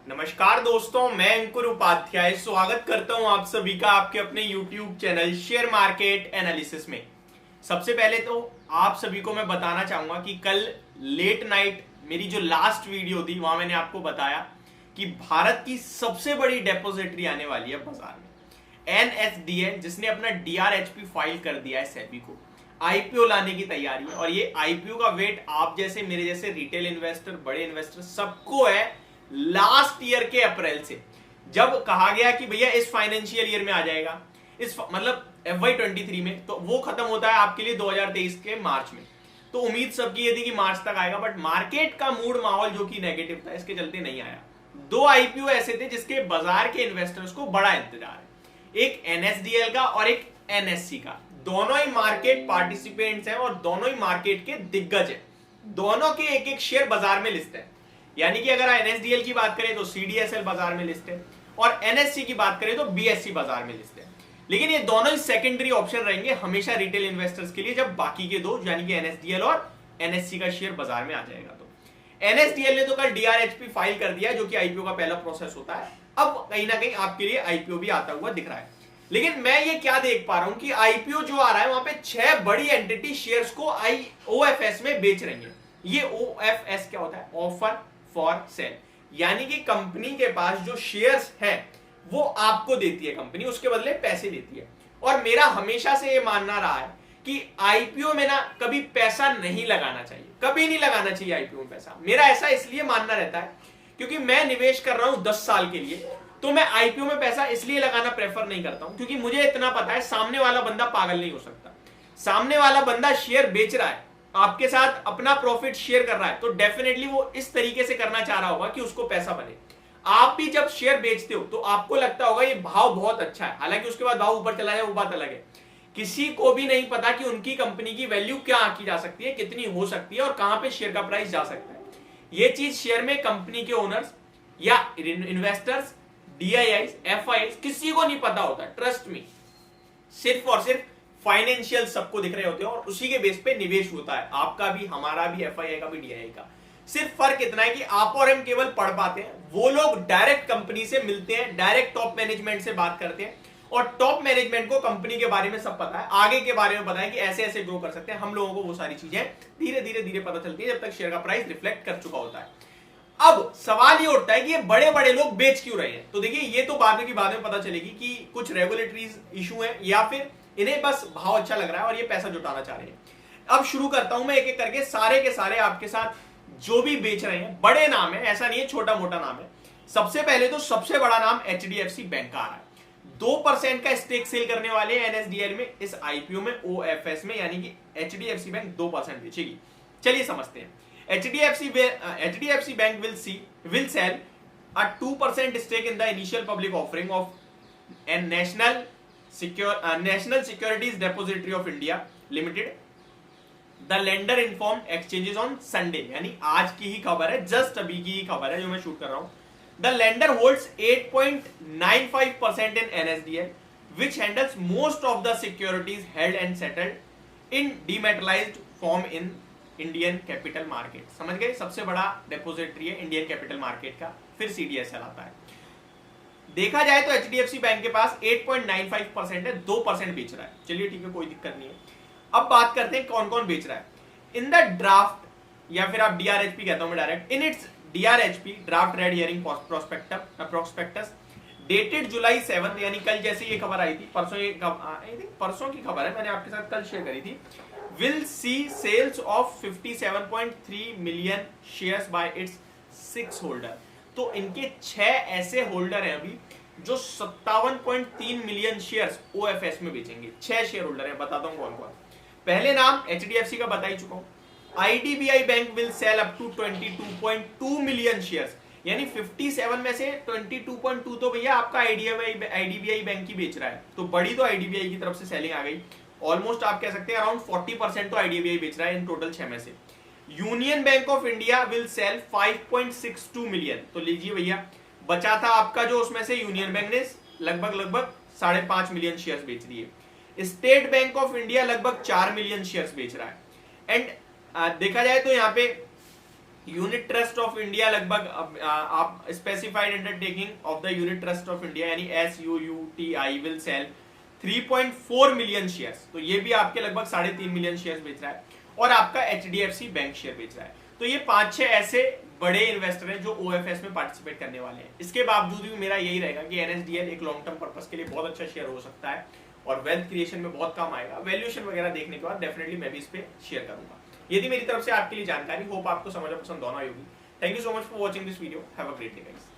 नमस्कार दोस्तों, मैं अंकुर उपाध्याय स्वागत करता हूं आप सभी का आपके अपने YouTube channel share market analysis में। सबसे पहले तो आप सभी को मैं बताना चाहूंगा कि कल लेट नाइट मेरी जो लास्ट वीडियो थी वहां मैंने आपको बताया कि भारत की सबसे बड़ी डेपोजिटरी आने वाली है बाजार में, NSDL, जिसने अपना DRHP फाइल कर दिया है सेबी को। IPO लाने की तैयारी है और ये IPO का वेट आप जैसे मेरे जैसे रिटेल इन्वेस्टर, बड़े इन्वेस्टर सबको है लास्ट ईयर के अप्रैल से, जब कहा गया कि भैया इस फाइनेंशियल ईयर में आ जाएगा, इस मतलब FY23 में, तो वो खत्म होता है आपके लिए 2023 के मार्च में। तो उम्मीद सबकी ये थी कि मार्च तक आएगा, बट मार्केट का मूड माहौल जो कि नेगेटिव था, इसके चलते नहीं आया। दो IPO ऐसे थे जिसके बाजार के इन्वेस्टर्स को बड़ा इंतजार है, एक NSDL का और एक NSE का। दोनों ही मार्केट पार्टिसिपेंट्स हैं और दोनों ही मार्केट के दिग्गज हैं। दोनों के एक एक शेयर बाजार में लिस्ट है, यानी कि अगर NSDL की बात करें तो CDSL बाजार में लिस्ट है और NSE की बात करें तो BSE बाजार में लिस्ट है। लेकिन ये दोनों ही सेकेंडरी ऑप्शन रहेंगे हमेशा रिटेल इन्वेस्टर्स के लिए, जब बाकी के दो यानी कि NSDL और NSE का शेयर बाजार में आ जाएगा। तो NSDL ने तो कल DRHP फाइल कर दिया, जो कि IPO का पहला प्रोसेस होता है। अब कहीं ना कहीं आपके लिए IPO भी आता हुआ दिख रहा है। लेकिन मैं ये क्या देख पा रहा हूं कि IPO जो आ रहा है वहां पे 6 बड़ी एंटिटी शेयर्स को OFS में बेच रही है। ये OFS क्या होता है? ऑफर फॉर सेल, यानी कि कंपनी के पास जो शेयर्स हैं वो आपको देती है कंपनी, उसके बदले पैसे देती है। और मेरा हमेशा से ये मानना रहा है कि IPO में ना कभी पैसा नहीं लगाना चाहिए, कभी नहीं लगाना चाहिए IPO में पैसा। मेरा ऐसा इसलिए मानना रहता है क्योंकि मैं निवेश कर रहा हूं 10 साल के लिए, तो मैं IPO में पैसा इसलिए लगाना प्रेफर नहीं करता हूं क्योंकि मुझे इतना पता है सामने वाला बंदा पागल नहीं हो सकता। सामने वाला बंदा शेयर बेच रहा है, आपके साथ अपना प्रॉफिट शेयर कर रहा है, तो डेफिनेटली वो इस तरीके से करना चाह रहा होगा कि उसको पैसा बने। आप भी जब शेयर बेचते हो तो आपको लगता होगा ये भाव बहुत अच्छा है, हालांकि उसके बाद भाव ऊपर चला जाए वो बात अलग है। किसी को भी नहीं पता कि उनकी कंपनी की वैल्यू क्या आंकी जा सकती है, कितनी हो सकती है और कहां पे शेयर का प्राइस जा सकता है। ये चीज शेयर में कंपनी के ओनर्स या इन्वेस्टर्स, DIIs, FIs किसी को नहीं पता होता। ट्रस्ट मी, सिर्फ और सिर्फ फाइनेंशियल सबको दिख रहे होते हैं और उसी के बेस पे निवेश होता है, आपका भी, हमारा भी, FII का भी, DII का। सिर्फ फर्क इतना है कि आप और हम केवल पढ़ पाते हैं, वो लोग डायरेक्ट कंपनी से मिलते हैं, डायरेक्ट टॉप मैनेजमेंट से बात करते हैं और टॉप मैनेजमेंट को कंपनी के बारे में सब पता है, आगे के बारे में पता है कि ऐसे ऐसे ग्रो कर सकते हैं। हम लोगों को वो सारी चीजें धीरे धीरे धीरे पता चलती है जब तक शेयर का प्राइस रिफ्लेक्ट कर चुका होता है। अब सवाल ये उठता है कि ये बड़े बड़े लोग बेच क्यों रहे हैं? तो देखिए, ये तो बाद में पता चलेगी कि कुछ रेगुलेटरी इशू है या फिर इन्हें बस भाव अच्छा लग रहा है और ये पैसा जुटाना चाह रहे हैं। अब शुरू करता हूं मैं एक एक करके, सारे के सारे आपके साथ जो भी बेच रहे हैं बड़े नाम है, ऐसा नहीं है छोटा मोटा नाम है। सबसे पहले तो सबसे बड़ा नाम HDFC बैंक का आ रहा है। 2% का स्टेक सेल करने वाले NSDL में, इस IPO में, OFS में, यानी कि HDFC बैंक 2% बेचेगी। चलिए समझते हैं। HDFC bank will sell a 2% stake in the initial public offering of a National Securities Depository of India Limited. The lender informed exchanges on Sunday, यानी आज की ही खबर है, जस्ट अभी की ही खबर है जो मैं शूट कर रहा हूं। The lender holds 8.95% in NSDL, which handles most of the securities held and settled in dematerialized form in Indian capital market. समझ गए? सबसे बड़ा डिपॉजिटरी है इंडियन कैपिटल मार्केट का, फिर CDSL आता है। देखा जाए तो HDFC बैंक के पास 8.95% है, 2% बेच रहा है। चलिए ठीक है, कोई दिक्कत नहीं है। अब बात करते हैं कौन कौन बेच रहा है। इन द ड्राफ्ट, या फिर आप DRHP कहता हूं मैं direct, in its DRHP draft red herring prospectus dated July 7, यानी कल जैसे ये खबर आई थी, परसों की खबर है, मैंने आपके साथ कल शेयर करी थी। will see sales of 57.3 million shares by its 6 holder. तो इनके 6 ऐसे होल्डर हैं अभी जो 57.3 मिलियन शेयर्स OFS में बेचेंगे। 6 शेयर होल्डर हैं, बताता हूं कौन कौन। पहले नाम HDFC का बता ही चुका हूं। IDBI bank will sell up to 22.2 million shares, यानी 57 में से 22.2 तो भैया आपका IDBI बैंक की बेच रहा है, तो बड़ी तो IDBI की तरफ से सेलिंग आ गई। ऑलमोस्ट आप कह सकते हैं अराउंड 40% तो IDBI बेच रहा है इन टोटल 6 में से। Union bank of India will sell 5.62 million, तो लीजिए भैया, बचा था आपका जो, उसमें से यूनियन बैंक ने लगभग 5.5 मिलियन शेयर्स बेच दिए। स्टेट बैंक ऑफ इंडिया लगभग 4 मिलियन शेयर्स बेच रहा है। एंड देखा जाए तो यहाँ पे यूनिट ट्रस्ट ऑफ इंडिया लगभग आप specified undertaking of the unit trust of India यानी SUUTI will sell 3.4 million shares, तो ये भी आपके लगभग 3.5 मिलियन शेयर्स बेच रहा है, और आपका HDFC बैंक शेयर बेच रहा है। तो ये 5-6 ऐसे बड़े इन्वेस्टर हैं जो OFS में पार्टिसिपेट करने वाले हैं। इसके बावजूद भी मेरा यही रहेगा कि NSDL एक लॉन्ग टर्म पर्पस के लिए बहुत अच्छा शेयर हो सकता है और वेल्थ क्रिएशन में बहुत काम आएगा। वैल्यूएशन वगैरह देखने के बाद डेफिनेटली मैं भी इस पे शेयर करूंगा। ये थी मेरी तरफ से आपके लिए जानकारी। होप आपको समझ पसंद दोनों होगी। Thank you so much for watching this video. Have a great day guys.